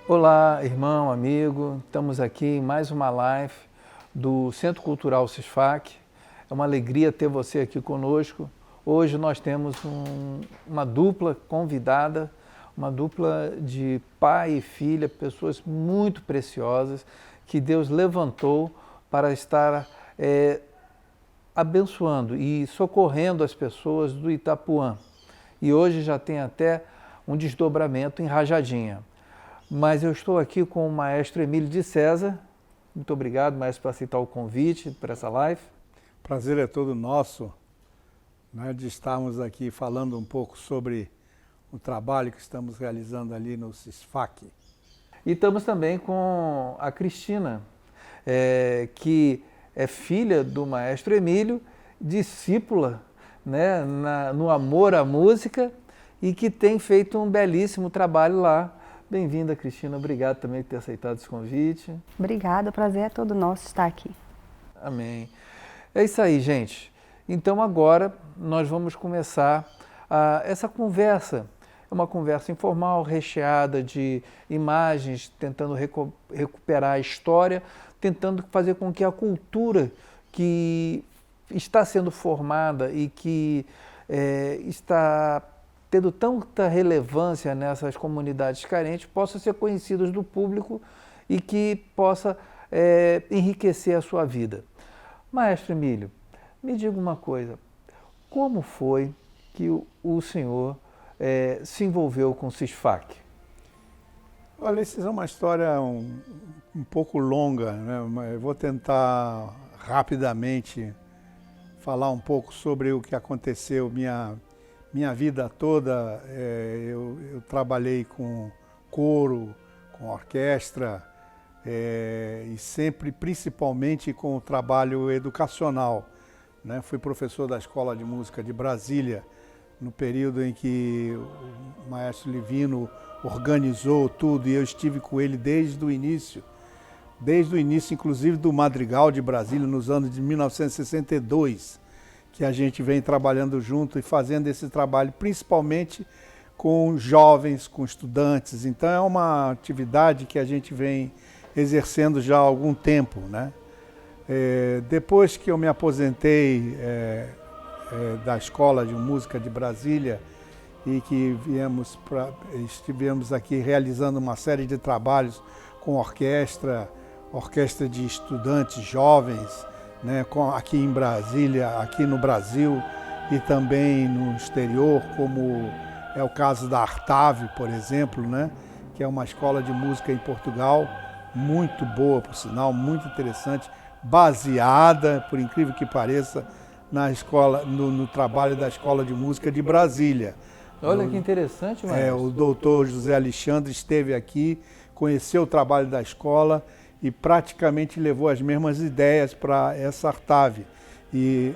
Olá, irmão, amigo. Estamos aqui em mais uma live do Centro Cultural CISFAC. É uma alegria ter você aqui conosco. Hoje nós temos uma dupla convidada, uma dupla de pai e filha, pessoas muito preciosas que Deus levantou para estar abençoando e socorrendo as pessoas do Itapuã. E hoje já tem até um desdobramento em Rajadinha. Mas eu estou aqui com o maestro Emílio de César. Muito obrigado, maestro, por aceitar o convite para essa live. Prazer é todo nosso, né, de estarmos aqui falando um pouco sobre o trabalho que estamos realizando ali no CISFAC. E estamos também com a Cristina, que é filha do maestro Emílio, discípula, né, no amor à música e que tem feito um belíssimo trabalho lá. Bem-vinda, Cristina. Obrigado também por ter aceitado esse convite. Obrigada, o prazer é todo nosso estar aqui. Amém. É isso aí, gente. Então agora nós vamos começar essa conversa. É uma conversa informal, recheada de imagens, tentando recuperar a história, tentando fazer com que a cultura que está sendo formada e que está tendo tanta relevância nessas comunidades carentes, possa ser conhecidas do público e que possa enriquecer a sua vida. Maestro Emílio, me diga uma coisa, como foi que o senhor se envolveu com o CISFAC? Olha, essa é uma história um pouco longa, né? Mas eu vou tentar rapidamente falar um pouco sobre o que aconteceu minha vida toda. Eu trabalhei com coro, com orquestra e sempre, principalmente, com o trabalho educacional, né? Fui professor da Escola de Música de Brasília, no período em que o maestro Livino organizou tudo e eu estive com ele desde o início inclusive do Madrigal de Brasília, nos anos de 1962, que a gente vem trabalhando junto e fazendo esse trabalho principalmente com jovens, com estudantes. Então é uma atividade que a gente vem exercendo já há algum tempo, né? Depois que eu me aposentei da Escola de Música de Brasília e que estivemos aqui realizando uma série de trabalhos com orquestra de estudantes jovens, né, aqui em Brasília, aqui no Brasil e também no exterior, como é o caso da Artave, por exemplo, né, que é uma escola de música em Portugal, muito boa, por sinal, muito interessante, baseada, por incrível que pareça, na escola, no trabalho da Escola de Música de Brasília. Olha que interessante, maestro. O doutor José Alexandre esteve aqui, conheceu o trabalho da escola e praticamente levou as mesmas ideias para essa Artave. E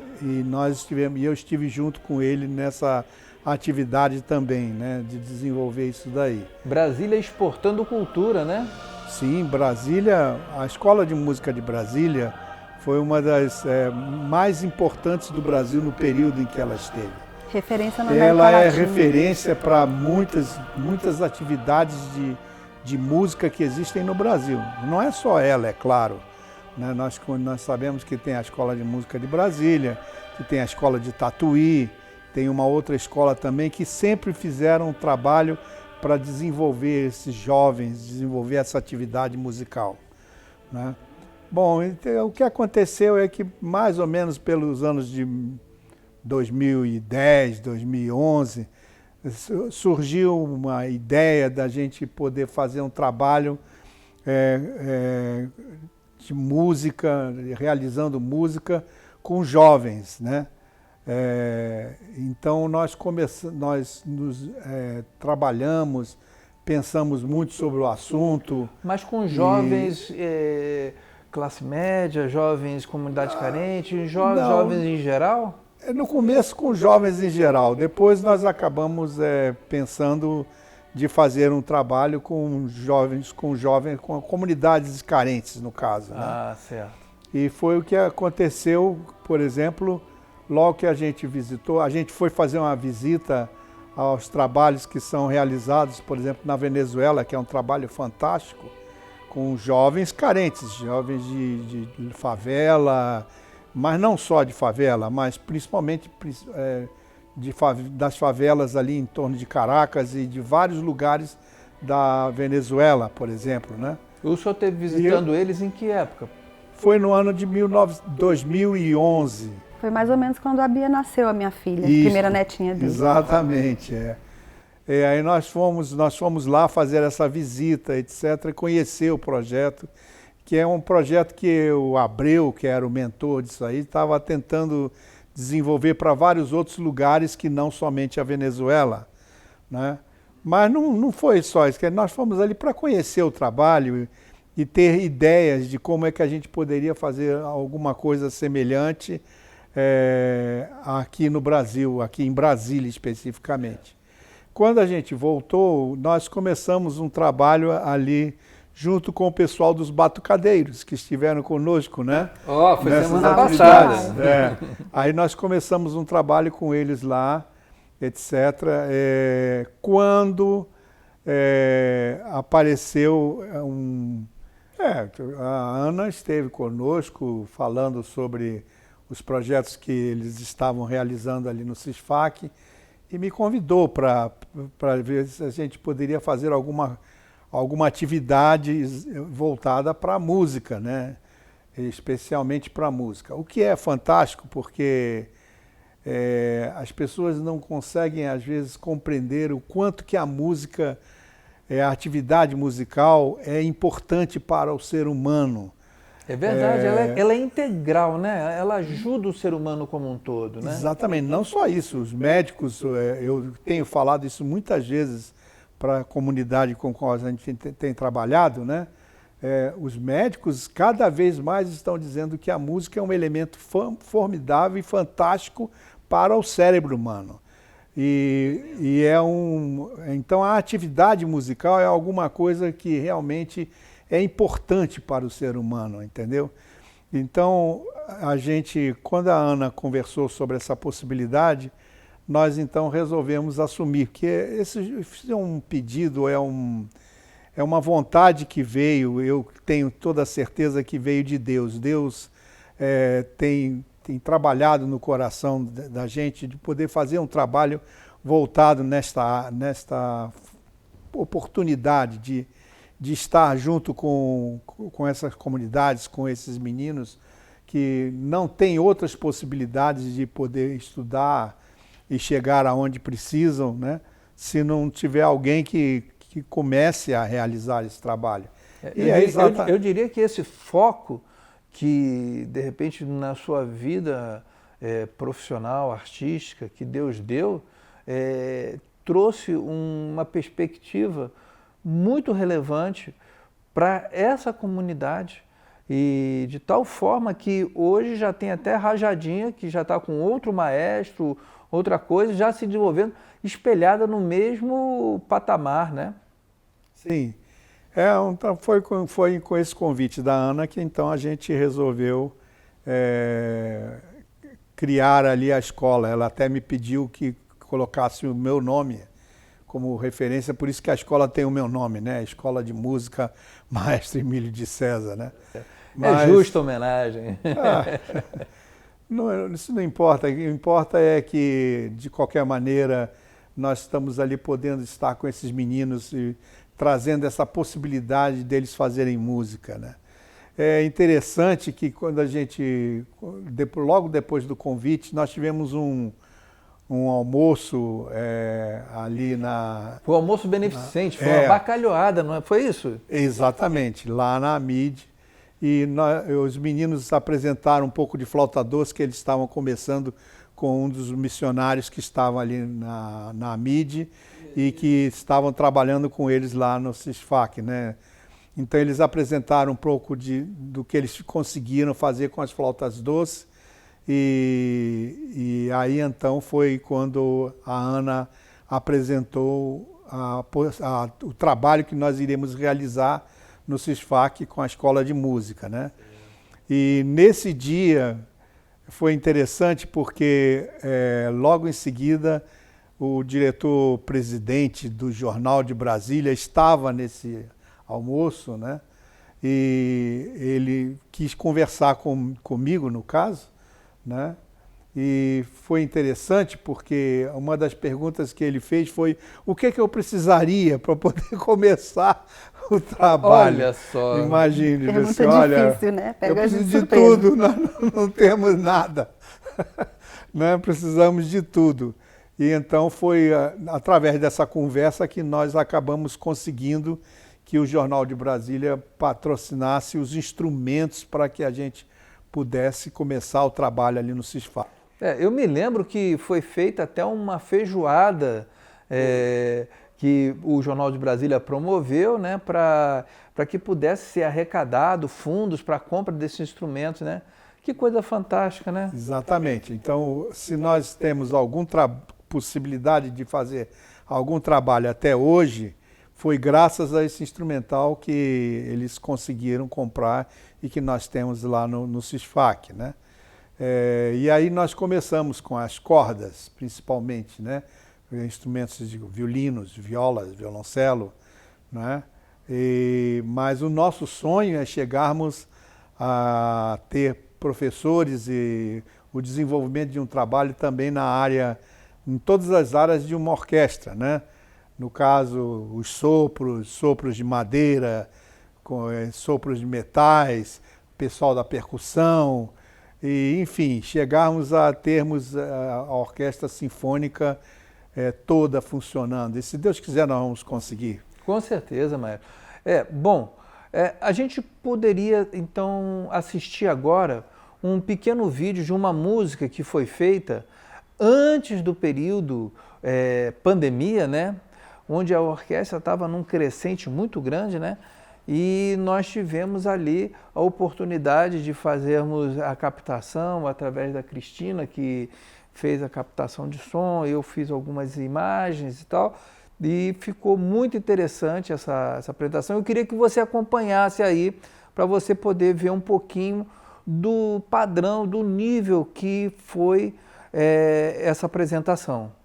eu estive junto com ele nessa atividade também, né, de desenvolver isso daí. Brasília exportando cultura, né? Sim, Brasília, a Escola de Música de Brasília foi uma das mais importantes do Brasil no período em que ela esteve. Referência na América Ela é Latina. referência para muitas atividades de música que existem no Brasil. Não é só ela, é claro, né? Nós sabemos que tem a Escola de Música de Brasília, que tem a Escola de Tatuí, tem uma outra escola também que sempre fizeram um trabalho para desenvolver esses jovens, desenvolver essa atividade musical, né? Bom, então, o que aconteceu é que mais ou menos pelos anos de 2010, 2011, surgiu uma ideia da gente poder fazer um trabalho de música, realizando música com jovens, né? Então nós trabalhamos, pensamos muito sobre o assunto. Mas com jovens, classe média, jovens comunidade carente, jovens em geral? No começo com jovens em geral, depois nós acabamos pensando de fazer um trabalho com comunidades carentes, no caso, né? Ah, certo. E foi o que aconteceu, por exemplo, logo que a gente visitou, a gente foi fazer uma visita aos trabalhos que são realizados, por exemplo, na Venezuela, que é um trabalho fantástico, com jovens carentes, jovens de favela, mas não só de favela, mas principalmente das favelas ali em torno de Caracas e de vários lugares da Venezuela, por exemplo, né? O senhor esteve visitando eles em que época? Foi no ano de 2011. Foi mais ou menos quando a Bia nasceu, a minha filha, Isso, primeira netinha dele. Exatamente, aí nós fomos lá fazer essa visita, etc., conhecer o projeto, que é um projeto que o Abreu, que era o mentor disso aí, estava tentando desenvolver para vários outros lugares que não somente a Venezuela, né? Mas não foi só isso, nós fomos ali para conhecer o trabalho e ter ideias de como é que a gente poderia fazer alguma coisa semelhante aqui no Brasil, aqui em Brasília especificamente. Quando a gente voltou, nós começamos um trabalho ali junto com o pessoal dos Batucadeiros, que estiveram conosco, né? Foi nessas semana atividades. passada. Aí nós começamos um trabalho com eles lá, etc. Quando apareceu a Ana esteve conosco falando sobre os projetos que eles estavam realizando ali no CISFAC e me convidou para ver se a gente poderia fazer alguma atividade voltada para a música, né? Especialmente para a música. O que é fantástico, porque as pessoas não conseguem, às vezes, compreender o quanto que a música, a atividade musical é importante para o ser humano. É verdade, ela é integral, né? Ela ajuda o ser humano como um todo, né? Exatamente, não só isso. Os médicos, eu tenho falado isso muitas vezes para a comunidade com a qual a gente tem trabalhado, né? Os médicos cada vez mais estão dizendo que a música é um elemento formidável e fantástico para o cérebro humano. Então a atividade musical é alguma coisa que realmente é importante para o ser humano, entendeu? Então quando a Ana conversou sobre essa possibilidade, nós então resolvemos assumir, que esse é um pedido, é uma vontade que veio, eu tenho toda a certeza que veio de Deus. Deus tem trabalhado no coração da gente de poder fazer um trabalho voltado nesta oportunidade de estar junto com essas comunidades, com esses meninos que não têm outras possibilidades de poder estudar e chegar aonde precisam, né? Se não tiver alguém que comece a realizar esse trabalho. Eu diria que esse foco que, de repente, na sua vida profissional, artística, que Deus deu, trouxe uma perspectiva muito relevante para essa comunidade e de tal forma que hoje já tem até rajadinha, que já está com outro maestro, outra coisa, já se desenvolvendo, espelhada no mesmo patamar, né? Sim. Então foi com esse convite da Ana que então a gente resolveu criar ali a escola. Ela até me pediu que colocasse o meu nome como referência, por isso que a escola tem o meu nome, né? Escola de Música Maestro Emílio de César, né? Mas, justa homenagem. Isso não importa. O que importa é que, de qualquer maneira, nós estamos ali podendo estar com esses meninos e trazendo essa possibilidade deles fazerem música, né? É interessante que quando logo depois do convite, nós tivemos um almoço ali Foi um almoço beneficente, foi uma bacalhoada, não é? Foi isso? Exatamente, lá na AMID. E os meninos apresentaram um pouco de flauta doce, que eles estavam começando com um dos missionários que estavam ali na AMID e que estavam trabalhando com eles lá no CISFAC, né? Então eles apresentaram um pouco do que eles conseguiram fazer com as flautas doces. E aí então foi quando a Ana apresentou o trabalho que nós iremos realizar no CISFAC com a Escola de Música, né? E nesse dia foi interessante porque logo em seguida o diretor-presidente do Jornal de Brasília estava nesse almoço, né? E ele quis conversar comigo, no caso, né? E foi interessante porque uma das perguntas que ele fez foi o que eu precisaria para poder começar o trabalho. Olha só. Imagine, Pergunta você, olha, difícil, né? Pega eu preciso de surpresa. tudo, nós não temos nada. Né? Precisamos de tudo. E então foi através dessa conversa que nós acabamos conseguindo que o Jornal de Brasília patrocinasse os instrumentos para que a gente pudesse começar o trabalho ali no CISFAC. Eu me lembro que foi feita até uma feijoada que o Jornal de Brasília promoveu, né, para que pudesse ser arrecadado fundos para a compra desses instrumentos, né? Que coisa fantástica, né? Exatamente. Então, se nós temos alguma possibilidade de fazer algum trabalho até hoje, foi graças a esse instrumental que eles conseguiram comprar e que nós temos lá no CISFAC, né? E aí nós começamos com as cordas, principalmente, né? Instrumentos de violinos, violas, violoncelo, né? Mas o nosso sonho é chegarmos a ter professores e o desenvolvimento de um trabalho também na área, em todas as áreas de uma orquestra, né? No caso, os sopros de madeira, sopros de metais, pessoal da percussão, e, enfim, chegarmos a termos a orquestra sinfônica toda funcionando. E se Deus quiser, nós vamos conseguir. Com certeza, Maio. Bom, a gente poderia, então, assistir agora um pequeno vídeo de uma música que foi feita antes do período pandemia, né? Onde a orquestra estava num crescente muito grande, né? E nós tivemos ali a oportunidade de fazermos a captação através da Cristina, que fez a captação de som, eu fiz algumas imagens e tal, e ficou muito interessante essa apresentação. Eu queria que você acompanhasse aí, para você poder ver um pouquinho do padrão, do nível que foi essa apresentação.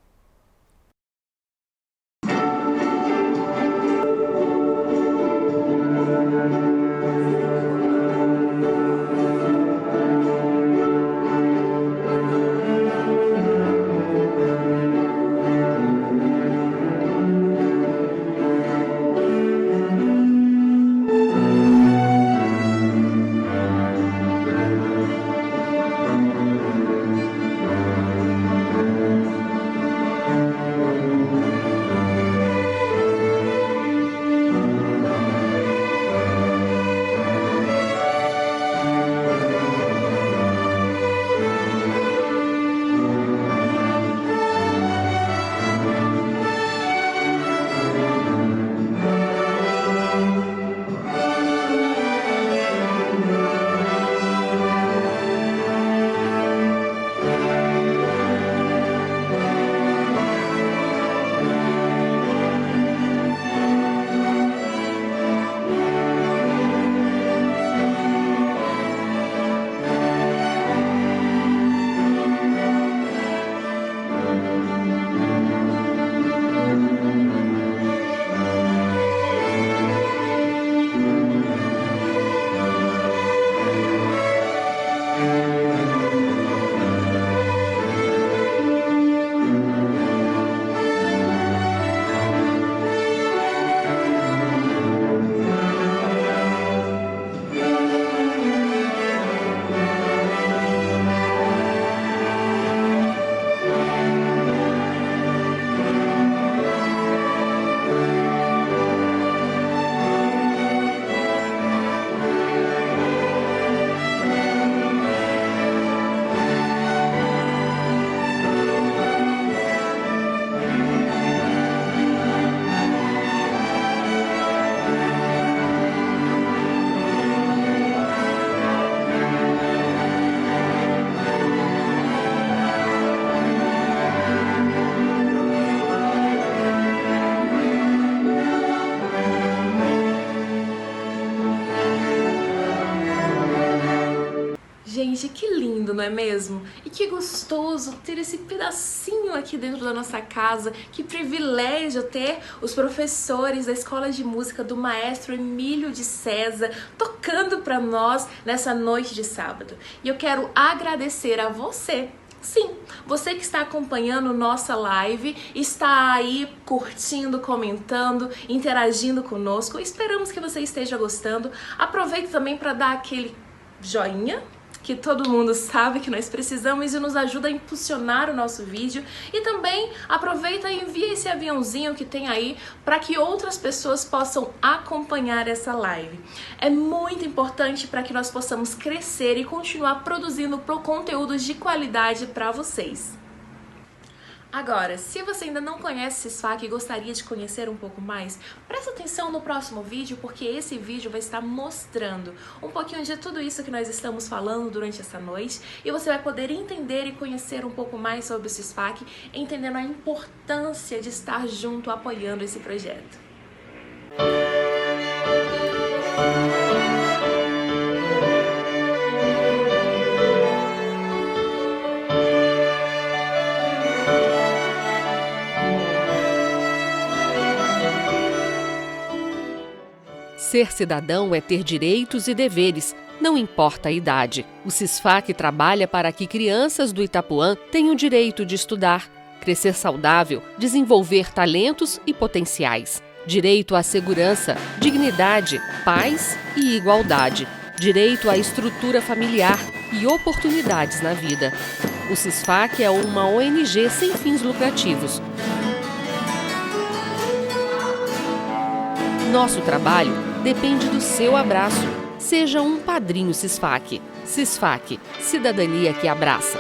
é mesmo? E que gostoso ter esse pedacinho aqui dentro da nossa casa. Que privilégio ter os professores da Escola de Música do maestro Emílio de César tocando para nós nessa noite de sábado. E eu quero agradecer a você. Sim, você que está acompanhando nossa live, está aí curtindo, comentando, interagindo conosco. Esperamos que você esteja gostando. Aproveite também para dar aquele joinha, que todo mundo sabe que nós precisamos e nos ajuda a impulsionar o nosso vídeo. E também aproveita e envia esse aviãozinho que tem aí para que outras pessoas possam acompanhar essa live. É muito importante para que nós possamos crescer e continuar produzindo conteúdos de qualidade para vocês. Agora, se você ainda não conhece SISFAC e gostaria de conhecer um pouco mais, presta atenção no próximo vídeo, porque esse vídeo vai estar mostrando um pouquinho de tudo isso que nós estamos falando durante essa noite e você vai poder entender e conhecer um pouco mais sobre o SISFAC, entendendo a importância de estar junto apoiando esse projeto. Ser cidadão é ter direitos e deveres, não importa a idade. O SISFAC trabalha para que crianças do Itapuã tenham o direito de estudar, crescer saudável, desenvolver talentos e potenciais. Direito à segurança, dignidade, paz e igualdade. Direito à estrutura familiar e oportunidades na vida. O SISFAC é uma ONG sem fins lucrativos. Nosso trabalho depende do seu abraço. Seja um padrinho SISFAC. SISFAC, cidadania que abraça.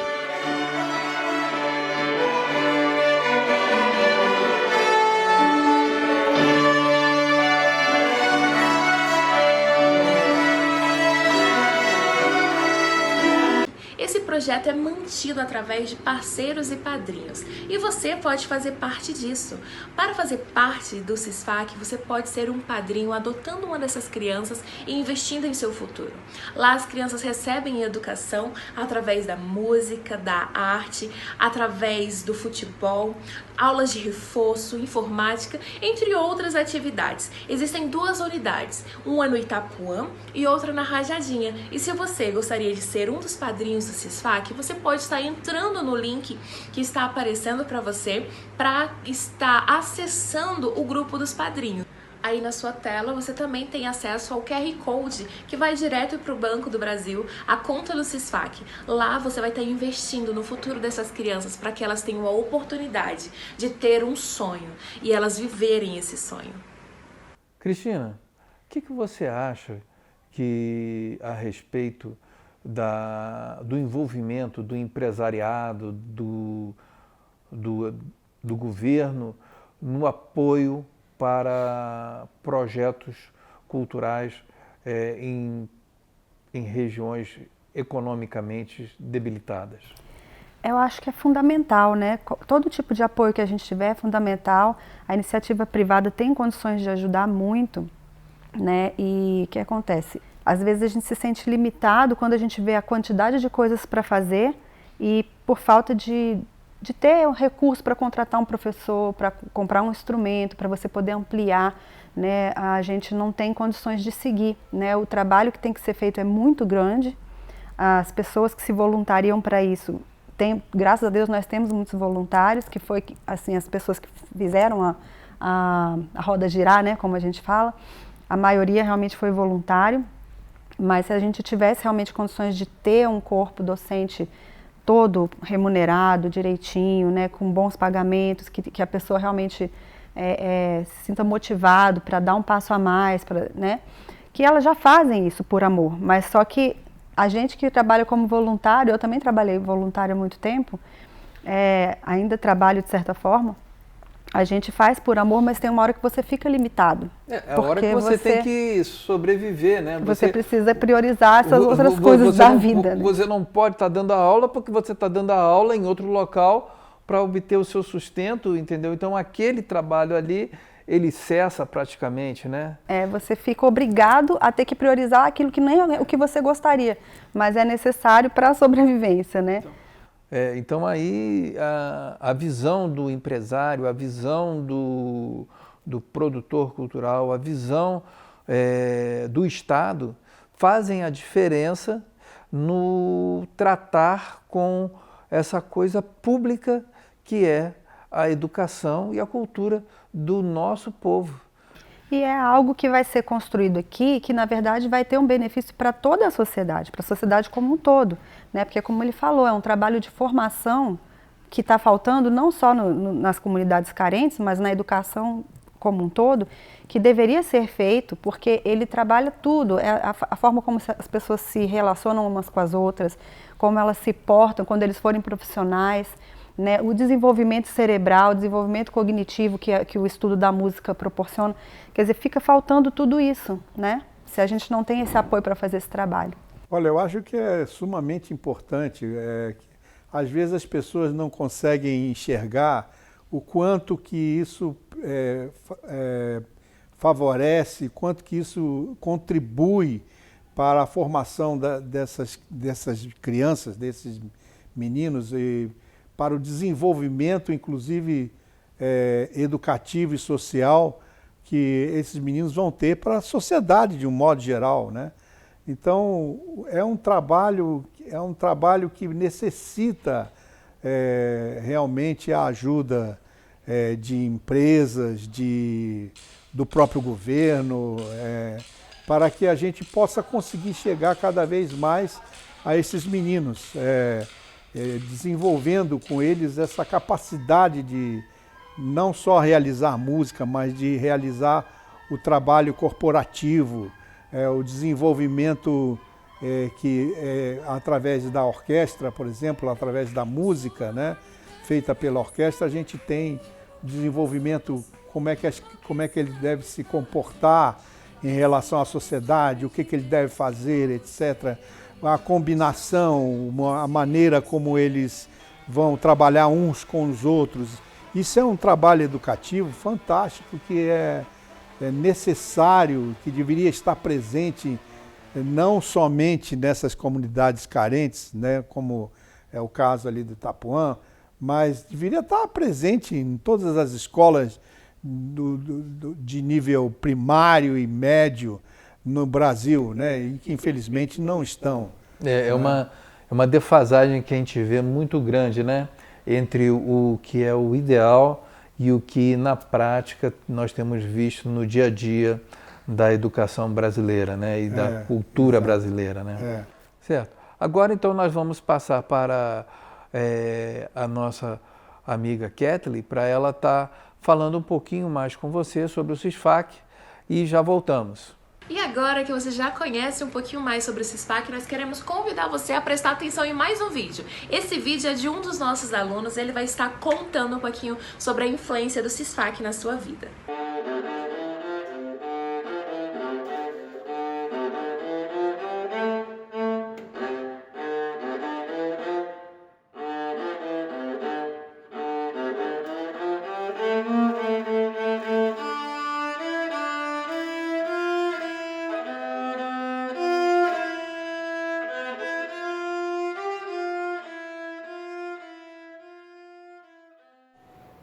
Esse projeto é mantido através de parceiros e padrinhos e você pode fazer parte disso. Para fazer parte do SISFAC, você pode ser um padrinho adotando uma dessas crianças e investindo em seu futuro. Lá as crianças recebem educação através da música, da arte, através do futebol, aulas de reforço, informática, entre outras atividades. Existem 2 unidades, uma no Itapuã e outra na Rajadinha. E se você gostaria de ser um dos padrinhos do SISFAC, você pode estar entrando no link que está aparecendo para você para estar acessando o grupo dos padrinhos. Aí na sua tela você também tem acesso ao QR Code que vai direto para o Banco do Brasil, a conta do SISFAC. Lá você vai estar investindo no futuro dessas crianças para que elas tenham a oportunidade de ter um sonho e elas viverem esse sonho. Cristina, o que você acha que a respeito do envolvimento do empresariado, do governo no apoio para projetos culturais em regiões economicamente debilitadas? Eu acho que é fundamental, né? Todo tipo de apoio que a gente tiver é fundamental. A iniciativa privada tem condições de ajudar muito, né? E o que acontece? Às vezes a gente se sente limitado quando a gente vê a quantidade de coisas para fazer e por falta de ter um recurso para contratar um professor, para comprar um instrumento, para você poder ampliar, né? A gente não tem condições de seguir, né? O trabalho que tem que ser feito é muito grande. As pessoas que se voluntariam para isso, graças a Deus nós temos muitos voluntários, que foi assim, as pessoas que fizeram a roda girar, né? Como a gente fala, a maioria realmente foi voluntário. Mas se a gente tivesse realmente condições de ter um corpo docente todo remunerado, direitinho, né, com bons pagamentos, que a pessoa realmente se sinta motivado para dar um passo a mais, né, que elas já fazem isso por amor, mas só que a gente que trabalha como voluntário, eu também trabalhei voluntário há muito tempo, ainda trabalho de certa forma, a gente faz por amor, mas tem uma hora que você fica limitado. É a hora que você tem que sobreviver, né? Você precisa priorizar essas outras coisas da vida. Né? Você não pode estar dando a aula porque você está dando a aula em outro local para obter o seu sustento, entendeu? Então aquele trabalho ali, ele cessa praticamente, né? Você fica obrigado a ter que priorizar aquilo que nem é o que você gostaria, mas é necessário para a sobrevivência, né? Então aí a visão do empresário, a visão do produtor cultural, a visão do Estado fazem a diferença no tratar com essa coisa pública que é a educação e a cultura do nosso povo. E é algo que vai ser construído aqui, que na verdade vai ter um benefício para toda a sociedade, para a sociedade como um todo, né? Porque como ele falou, é um trabalho de formação que está faltando não só nas comunidades carentes, mas na educação como um todo, que deveria ser feito, porque ele trabalha tudo, a forma como as pessoas se relacionam umas com as outras, como elas se portam quando eles forem profissionais, né? O desenvolvimento cerebral, o desenvolvimento cognitivo que o estudo da música proporciona. Quer dizer, fica faltando tudo isso, né? Se a gente não tem esse apoio para fazer esse trabalho. Olha, eu acho que é sumamente importante. Que, às vezes as pessoas não conseguem enxergar o quanto que isso favorece, quanto que isso contribui para a formação dessas crianças, desses meninos, e para o desenvolvimento, inclusive, educativo e social que esses meninos vão ter para a sociedade de um modo geral, né? Então, é um trabalho que necessita realmente a ajuda de empresas, do próprio governo, para que a gente possa conseguir chegar cada vez mais a esses meninos, desenvolvendo com eles essa capacidade de não só realizar música, mas de realizar o trabalho corporativo, o desenvolvimento através da orquestra, por exemplo, através da música, né, feita pela orquestra, a gente tem desenvolvimento, como é que ele deve se comportar em relação à sociedade, o que ele deve fazer, etc. A combinação, a maneira como eles vão trabalhar uns com os outros. Isso é um trabalho educativo fantástico que é necessário, que deveria estar presente não somente nessas comunidades carentes, né, como é o caso ali do Itapuã, mas deveria estar presente em todas as escolas de nível primário e médio no Brasil, né, e que infelizmente não estão. É uma defasagem que a gente vê muito grande, né, entre o que é o ideal e o que na prática nós temos visto no dia a dia da educação brasileira, né, e da cultura brasileira, né. Certo. Agora então nós vamos passar para a nossa amiga Kathleen, para ela estar falando um pouquinho mais com você sobre o SISFAC e já voltamos. E agora que você já conhece um pouquinho mais sobre o SISFAC, nós queremos convidar você a prestar atenção em mais um vídeo. Esse vídeo é de um dos nossos alunos, ele vai estar contando um pouquinho sobre a influência do SISFAC na sua vida.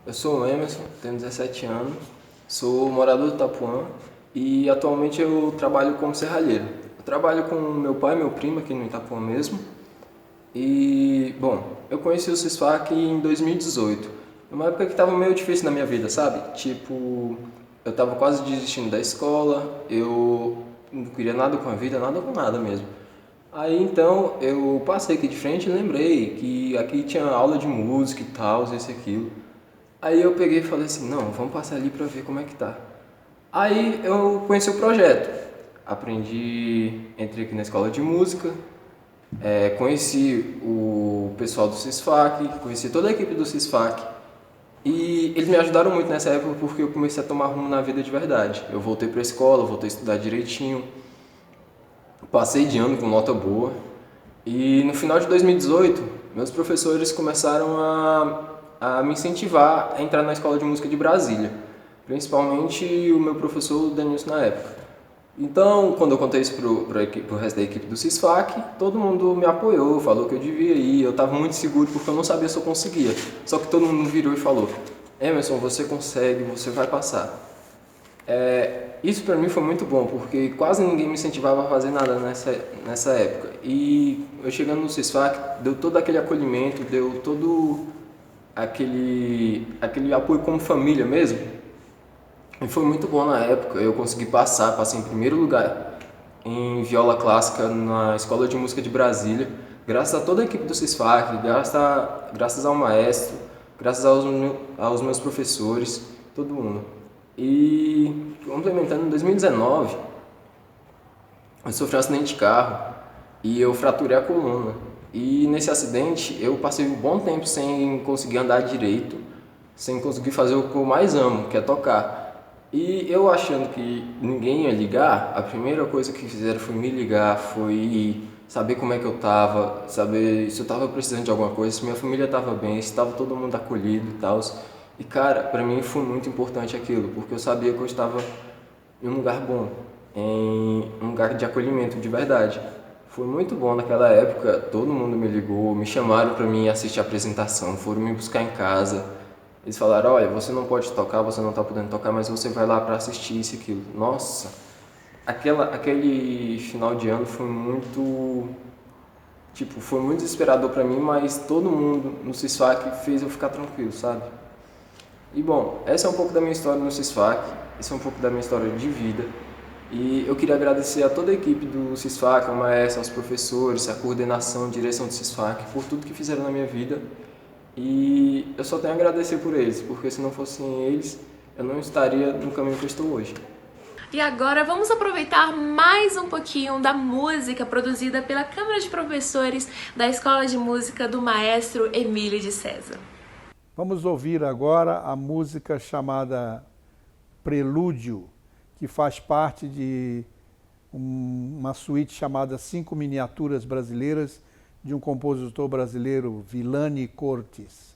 Eu sou o Emerson, tenho 17 anos, sou morador do Itapuã e atualmente eu trabalho como serralheiro. Eu trabalho com meu pai e meu primo aqui no Itapuã mesmo. E, bom, eu conheci o SISFAC em 2018, uma época que estava meio difícil na minha vida, sabe? Tipo, eu estava quase desistindo da escola, eu não queria nada com a vida, nada com nada mesmo. Aí então eu passei aqui de frente e lembrei que aqui tinha aula de música e tal, isso e aquilo. Aí eu peguei e falei assim, não, vamos passar ali para ver como é que tá. Aí eu conheci o projeto, entrei aqui na escola de música, conheci o pessoal do SISFAC, conheci toda a equipe do SISFAC. E eles me ajudaram muito nessa época porque eu comecei a tomar rumo na vida de verdade. Eu voltei para a escola, voltei a estudar direitinho, passei de ano com nota boa. E no final de 2018, meus professores começaram a me incentivar a entrar na Escola de Música de Brasília. principalmente o meu professor Denilson na época. Então, quando eu contei isso pro resto da equipe do CISFAC, todo mundo me apoiou, falou que eu devia ir, eu estava muito seguro porque eu não sabia se eu conseguia. Só que todo mundo virou e falou: Emerson, você consegue, você vai passar. Isso para mim foi muito bom, porque quase ninguém me incentivava a fazer nada nessa época. E eu chegando no CISFAC, deu todo aquele acolhimento, deu todo aquele apoio como família mesmo. E foi muito bom na época, eu consegui passei em primeiro lugar em viola clássica na Escola de Música de Brasília, graças a toda a equipe do CISFAC, graças ao maestro, graças aos meus professores, todo mundo. E complementando, em 2019, eu sofri um acidente de carro e eu fraturei a coluna. E nesse acidente eu passei um bom tempo sem conseguir andar direito, sem conseguir fazer o que eu mais amo, que é tocar. E eu achando que ninguém ia ligar, a primeira coisa que fizeram foi me ligar, foi saber como é que eu tava, saber se eu tava precisando de alguma coisa, se minha família tava bem, se tava todo mundo acolhido e tal. E cara, pra mim foi muito importante aquilo, porque eu sabia que eu estava em um lugar bom, em um lugar de acolhimento de verdade. Foi muito bom naquela época, todo mundo me ligou, me chamaram pra mim assistir a apresentação, foram me buscar em casa. Eles falaram: olha, você não pode tocar, você não tá podendo tocar, mas você vai lá pra assistir isso e aquilo. Nossa, aquele final de ano foi muito desesperador pra mim, mas todo mundo no CISFAC fez eu ficar tranquilo, sabe? E bom, essa é um pouco da minha história no CISFAC, essa é um pouco da minha história de vida. E eu queria agradecer a toda a equipe do CISFAC, ao maestro, aos professores, a coordenação, a direção do CISFAC, por tudo que fizeram na minha vida. E eu só tenho a agradecer por eles, porque se não fossem eles, eu não estaria no caminho que eu estou hoje. E agora vamos aproveitar mais um pouquinho da música produzida pela Câmara de Professores da Escola de Música do maestro Emílio de César. Vamos ouvir agora a música chamada Prelúdio, que faz parte de uma suíte chamada 5 Miniaturas Brasileiras, de um compositor brasileiro, Villani Cortes.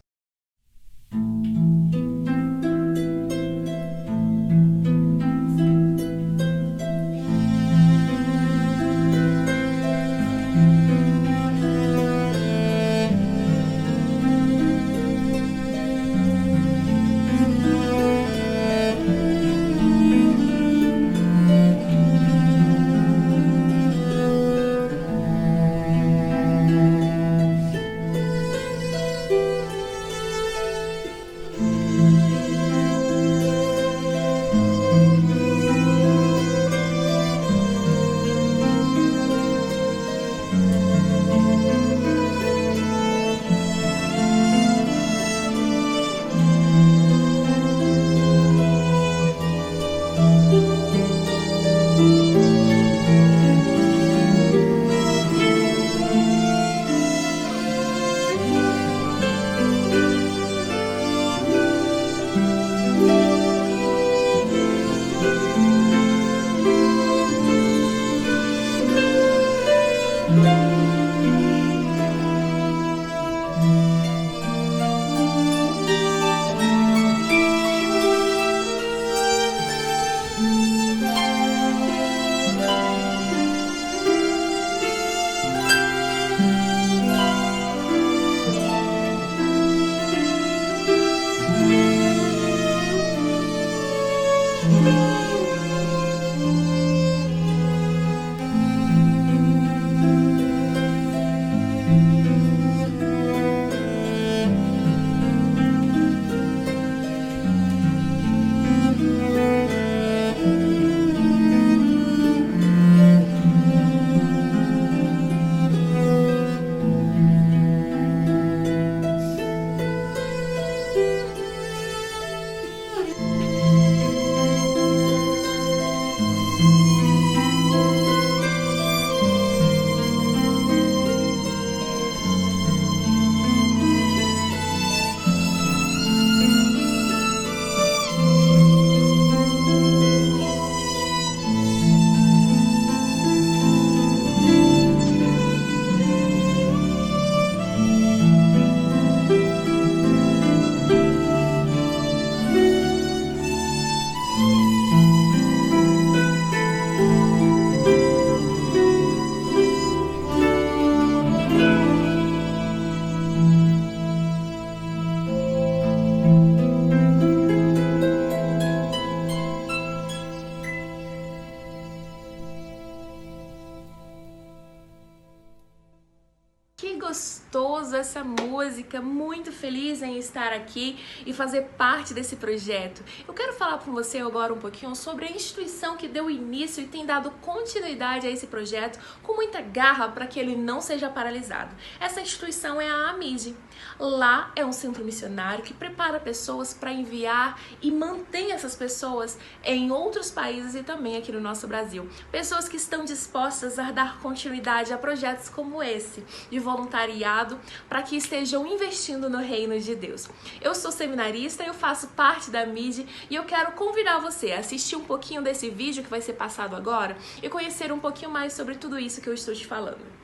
maravilhoso essa música, muito feliz em estar aqui e fazer parte desse projeto. Eu quero falar com você agora um pouquinho sobre a instituição que deu início e tem dado continuidade a esse projeto com muita garra para que ele não seja paralisado. Essa instituição é a AMID. Lá é um centro missionário que prepara pessoas para enviar e mantém essas pessoas em outros países e também aqui no nosso Brasil. Pessoas que estão dispostas a dar continuidade a projetos como esse, de voluntariado, para que estejam investindo no reino de Deus. Eu sou seminarista, eu faço parte da AMID e eu quero convidar você a assistir um pouquinho desse vídeo que vai ser passado agora e conhecer um pouquinho mais sobre tudo isso que eu estou te falando.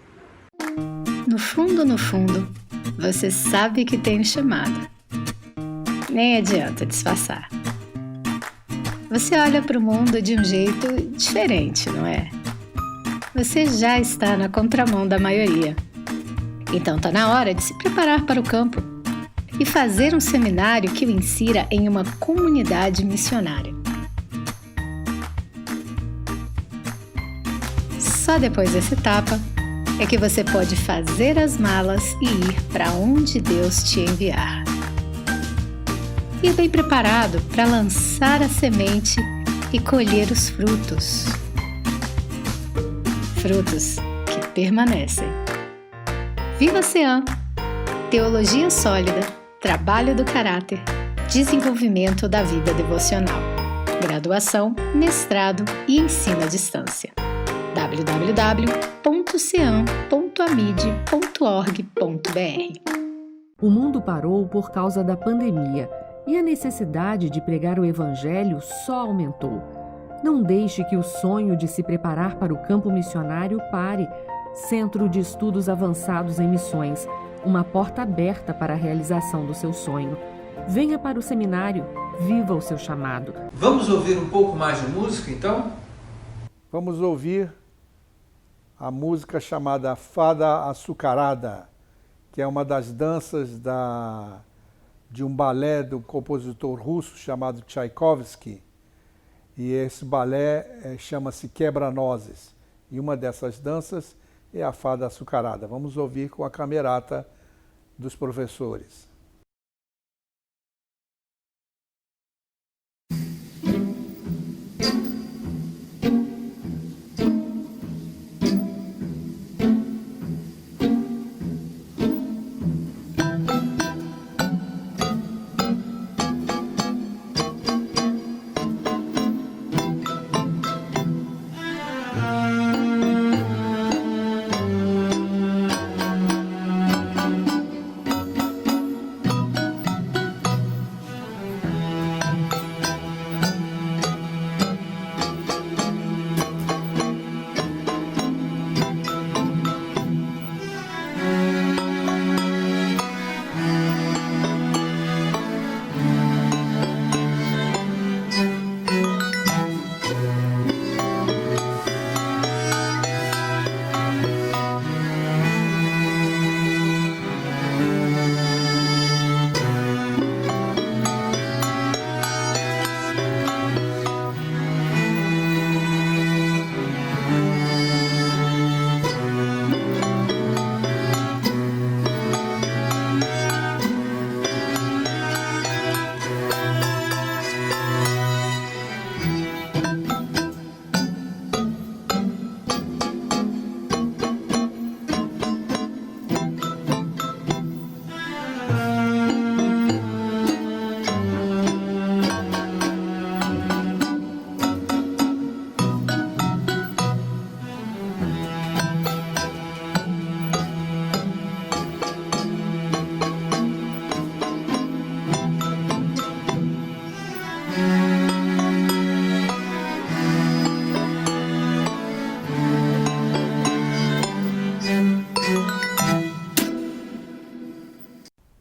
No fundo, você sabe que tem chamado. Nem adianta disfarçar. Você olha para o mundo de um jeito diferente, não é? Você já está na contramão da maioria. Então está na hora de se preparar para o campo e fazer um seminário que o insira em uma comunidade missionária. Só depois dessa etapa é que você pode fazer as malas e ir para onde Deus te enviar. Ir bem preparado para lançar a semente e colher os frutos. Frutos que permanecem. Viva CEAM! Teologia sólida, trabalho do caráter, desenvolvimento da vida devocional. Graduação, mestrado e ensino à distância. www.ceam.amid.org.br. O mundo parou por causa da pandemia e a necessidade de pregar o Evangelho só aumentou. Não deixe que o sonho de se preparar para o campo missionário pare. Centro de Estudos Avançados em Missões, uma porta aberta para a realização do seu sonho. Venha para o seminário, viva o seu chamado. Vamos ouvir um pouco mais de música, então? Vamos ouvir a música chamada Fada Açucarada, que é uma das danças de um balé do compositor russo chamado Tchaikovsky. E esse balé chama-se Quebra-Nozes. E uma dessas danças é a Fada Açucarada. Vamos ouvir com a camerata dos professores.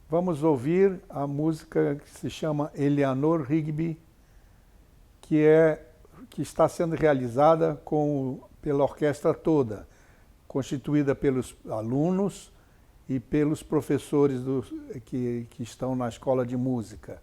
Vamos ouvir a música que se chama Eleanor Rigby, que está sendo realizada pela orquestra toda, constituída pelos alunos e pelos professores que estão na escola de música.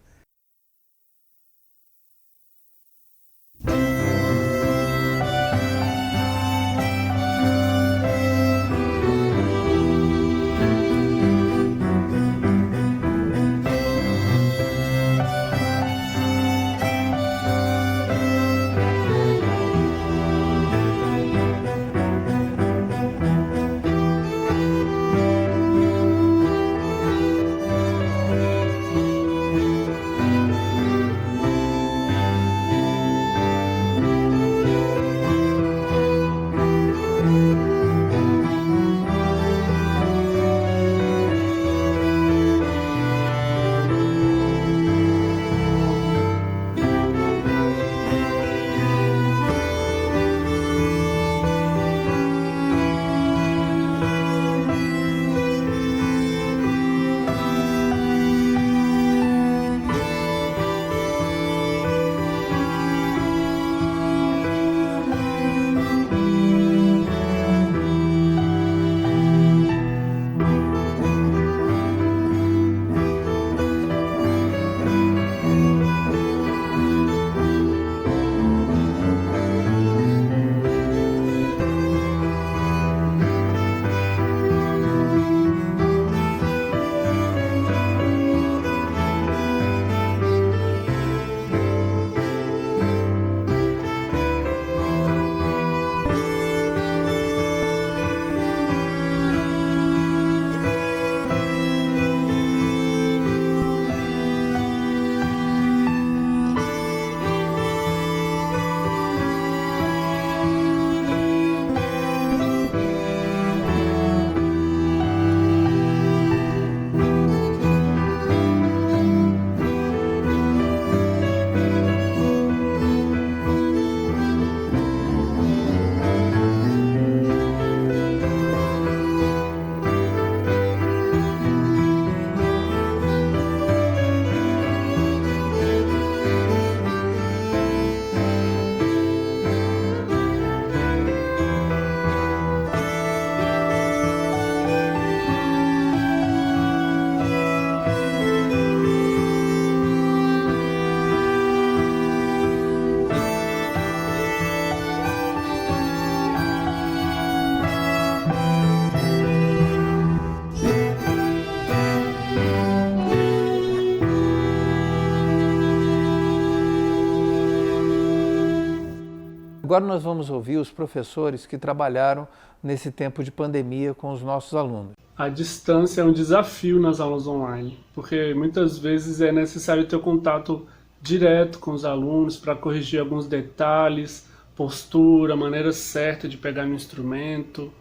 Agora nós vamos ouvir os professores que trabalharam nesse tempo de pandemia com os nossos alunos. A distância é um desafio nas aulas online, porque muitas vezes é necessário ter contato direto com os alunos para corrigir alguns detalhes, postura, maneira certa de pegar no instrumento.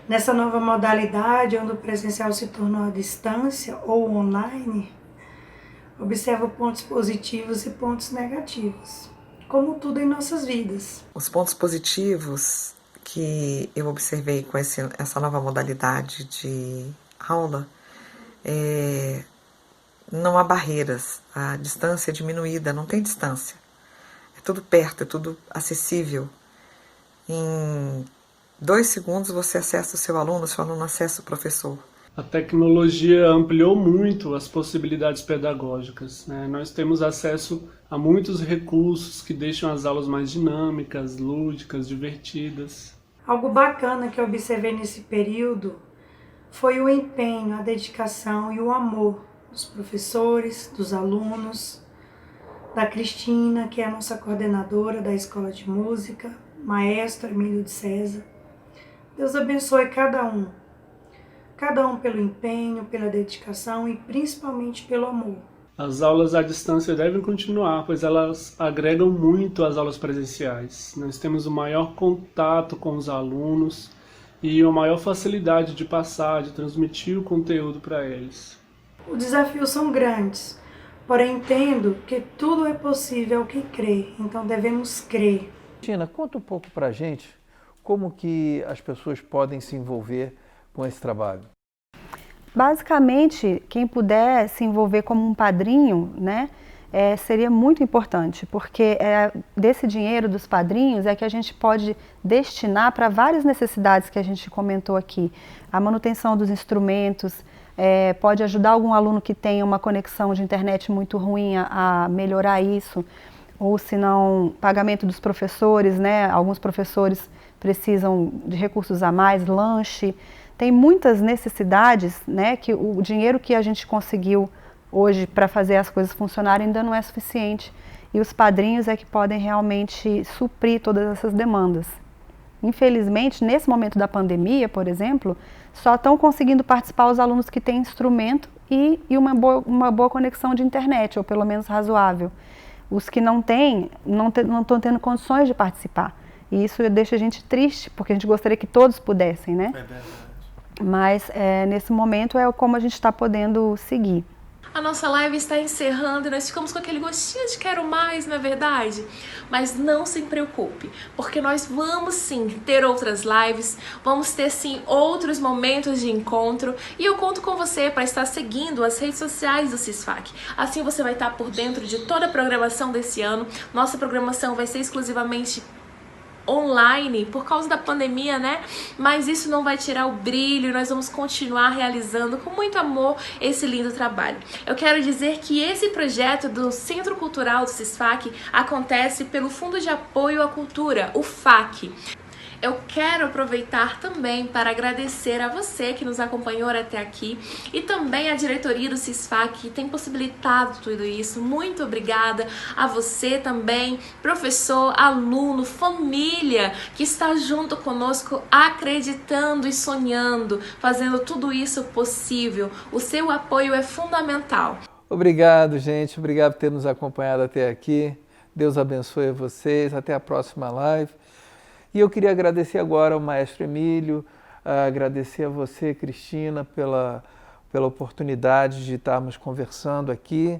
Nessa nova modalidade, onde o presencial se tornou à distância ou online, observo pontos positivos e pontos negativos, como tudo em nossas vidas. Os pontos positivos que eu observei com essa nova modalidade de aula não há barreiras, a distância é diminuída, não tem distância. É tudo perto, é tudo acessível. Em 2 segundos você acessa o seu aluno acessa o professor. A tecnologia ampliou muito as possibilidades pedagógicas, né? Nós temos acesso a muitos recursos que deixam as aulas mais dinâmicas, lúdicas, divertidas. Algo bacana que eu observei nesse período foi o empenho, a dedicação e o amor dos professores, dos alunos, da Cristina, que é a nossa coordenadora da Escola de Música, maestro Emílio de César. Deus abençoe cada um pelo empenho, pela dedicação e principalmente pelo amor. As aulas à distância devem continuar, pois elas agregam muito às aulas presenciais. Nós temos o maior contato com os alunos e uma maior facilidade de passar, de transmitir o conteúdo para eles. Os desafios são grandes, porém entendo que tudo é possível ao que crê, então devemos crer. Tina, conta um pouco para a gente como que as pessoas podem se envolver com esse trabalho. Basicamente, quem puder se envolver como um padrinho, né, seria muito importante, porque desse dinheiro dos padrinhos é que a gente pode destinar para várias necessidades que a gente comentou aqui. A manutenção dos instrumentos, pode ajudar algum aluno que tenha uma conexão de internet muito ruim a melhorar isso, ou se não, pagamento dos professores, né, alguns professores precisam de recursos a mais, lanche. Tem muitas necessidades, né, que o dinheiro que a gente conseguiu hoje para fazer as coisas funcionarem ainda não é suficiente. E os padrinhos é que podem realmente suprir todas essas demandas. Infelizmente, nesse momento da pandemia, por exemplo, só estão conseguindo participar os alunos que têm instrumento e uma boa conexão de internet, ou pelo menos razoável. Os que não têm, não estão tendo condições de participar. E isso deixa a gente triste, porque a gente gostaria que todos pudessem, né? É verdade. Mas nesse momento é como a gente está podendo seguir. A nossa live está encerrando e nós ficamos com aquele gostinho de quero mais, não é verdade? Mas não se preocupe, porque nós vamos sim ter outras lives, vamos ter sim outros momentos de encontro e eu conto com você para estar seguindo as redes sociais do CISFAC. Assim você vai estar por dentro de toda a programação desse ano. Nossa programação vai ser exclusivamente online por causa da pandemia, né? Mas isso não vai tirar o brilho, nós vamos continuar realizando com muito amor esse lindo trabalho. Eu quero dizer que esse projeto do Centro Cultural do CISFAC acontece pelo Fundo de Apoio à Cultura, o FAC. Eu quero aproveitar também para agradecer a você que nos acompanhou até aqui e também a diretoria do CISFAC que tem possibilitado tudo isso. Muito obrigada a você também, professor, aluno, família que está junto conosco acreditando e sonhando, fazendo tudo isso possível. O seu apoio é fundamental. Obrigado, gente. Obrigado por ter nos acompanhado até aqui. Deus abençoe vocês. Até a próxima live. E eu queria agradecer agora ao maestro Emílio, agradecer a você, Cristina, pela oportunidade de estarmos conversando aqui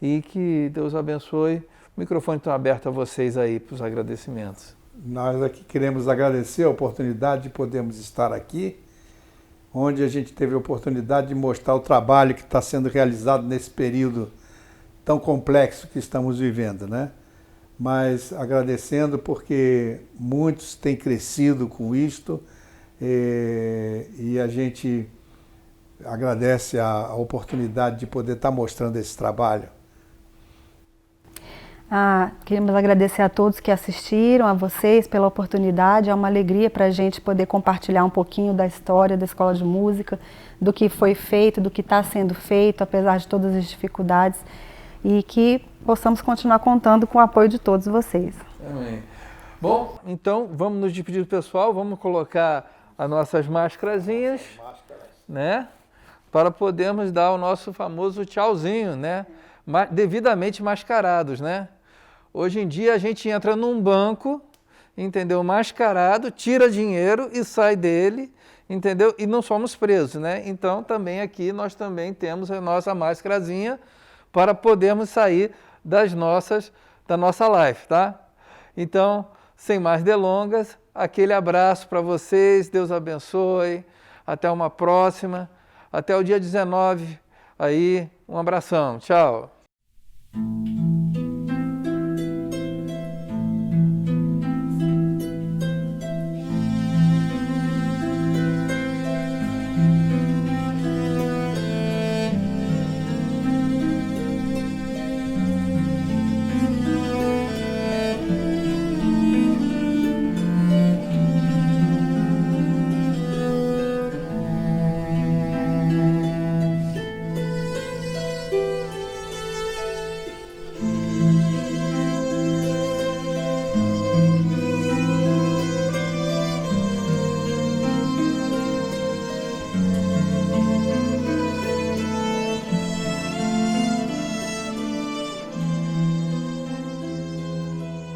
e que Deus abençoe. O microfone está aberto a vocês aí para os agradecimentos. Nós aqui queremos agradecer a oportunidade de podermos estar aqui, onde a gente teve a oportunidade de mostrar o trabalho que está sendo realizado nesse período tão complexo que estamos vivendo, né? Mas agradecendo porque muitos têm crescido com isto e a gente agradece a oportunidade de poder estar mostrando esse trabalho. Queremos agradecer a todos que assistiram, a vocês pela oportunidade. É uma alegria para a gente poder compartilhar um pouquinho da história da Escola de Música, do que foi feito, do que está sendo feito, apesar de todas as dificuldades. E que possamos continuar contando com o apoio de todos vocês. Amém. Bom, então vamos nos despedir do pessoal, vamos colocar as nossas máscarazinhas, né? Para podermos dar o nosso famoso tchauzinho, né? Devidamente mascarados, né? Hoje em dia a gente entra num banco, entendeu? Mascarado, tira dinheiro e sai dele, entendeu? E não somos presos, né? Então também aqui nós também temos a nossa máscarazinha para podermos sair da nossa live, tá? Então, sem mais delongas, aquele abraço para vocês, Deus abençoe, até uma próxima, até o dia 19, aí, um abração, tchau.